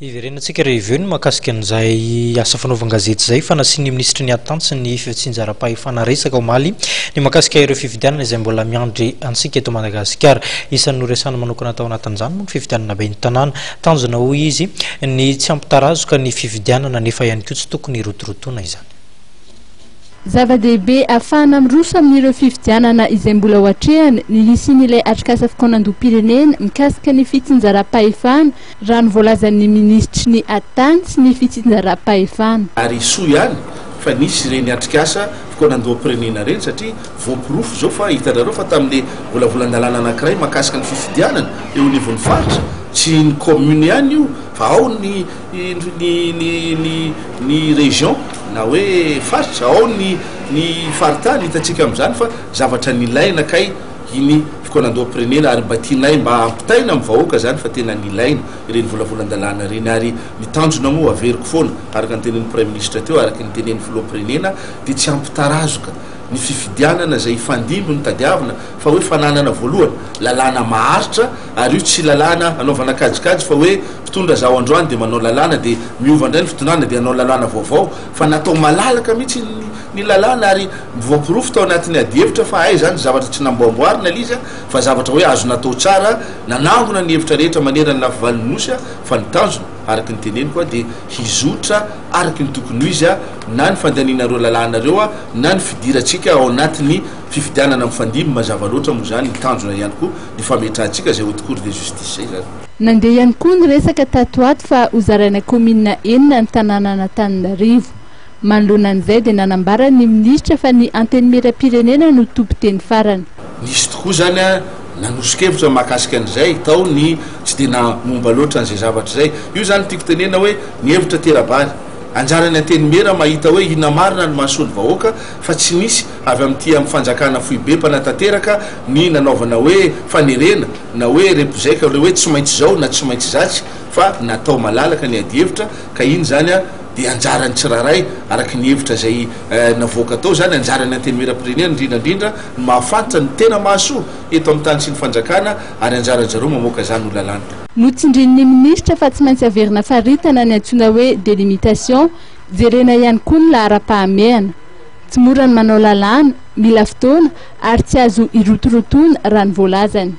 Iverenantsika rehefa eo ny mahakasika an'izay asa fanaovan-gazety izay fanasiany ministra ny atany sy ny tsinjaram-pahefana resaka omaly ny mahakasika ireo fifidianana izay mbola miandry antsika eto Madagasikara. Isan'ny noresana manokana tao anatin'izany moa ny fifidianana be ny tanàna, tanjona hoy izy ny tsy ampitarazoka ny fifidianana nefa ihany koa tsy tokony rotorotoana izany. Zava-dehibe afahana miroso amin'ireo fifidianana izay mbola ho hatrehany ny lisin'ilay atrikasa fikonam-pirenena mikasika ny fitsinjaram-pahefana raha nivoalazan'ny ministry ny atany sy ny fitsinjaram-pahefana. Ary soa ihany fa nisy ireny atrikasa fikonam-pirenena ireny satria voapirofo zao fa hitanareo fa tamin'le volavolan-dalàna anankiray mahakasika ny fifidianana eo anivon'ny faritra tsy ny commune ihany io fa ao ny région na hoe faritra ao ny faritany hitantsika amin'izany fa zavatra nilaina kay iny fikonam-pirenena ary mba tianay mba ampitaina amin'ny vahoaka zany fa tena nilaina ireny volavolan-dalàna ireny ary nitanjona moa averiko foana araka ny tenen'ny prime ministre teo araka ny tenen'ny filoham-pirenena dia tsy ampitarazoka ny fifidianana zay ifandimby ny tadiavina fa hoe fananana voalohany lalàna maharitra ary io tsy lalàna anaovana kajikajy fa hoe fitondra zaho androany dia manao lalàna dia miova indray ny fitondràna dia anao lalàna vaovao fa natao malalaka mihitsy ny lalàna ary voapirofo tao anatin'ny adihevitra fa ay zany zavatra tsy namboamboarina lizy fa zavatra hoe azo natao tsara nanangona ny hevitra rehetra manera ny lafivalonynosy fa nitanjona araka ny teneny koa dia hizotra araka ny tokony ho izy na ny fandanianareo lalànareo na ny fidirantsika ao anatin'ny fifidianana mifandimby mazava loatra moa zany nitanjona ihany koa ny fametrantsika zay haute cour de justice zay zany. Nandeha ihany koa ny resaka tatoato fa hozaraina komina enina ny tanàna Antananarivo. Manoloana an'izay dia nanambara ny ministra fa ny antenimieram-pirenena no tompo-teny farany. Nisy tokoa zany nanosokevitra mahakasika an'izay tao ny tsy dia namomba loatra an'izay zavatra zay. Io zany tiako tenena hoe ny hevitra terabary anjarany antenimera mahita hoe ina marina ny mahasolo vahoaka fa tsy nisy avy amin'ity amin'ny fanjakana foibe mpanatanteraka ny nanaovana hoe fanerena na hoe repozaika le hoe tsy maintsy zao na tsy maintsy zatsy fa natao malalaka ny adihevitra ka iny zany dia anjarany tsiraray araka ny hevitra zay navoaka tao zany anjarany antenimieram-pirenena indrindrandrindra ny mahafantatra ny tena mahasoa eto amin'ny tany sy ny fanjakana ary anjaranjareo mamoaka zany ho lalàna. Notsindrin'ny ministra fa tsy maintsy averina faritana ny antsoina hoe délimitation jerena ihany koa ny lahara-pahamehana tsy mora ny manao lalàna mila fotoana ary tsy azo irotorotoana raha ny voalazany.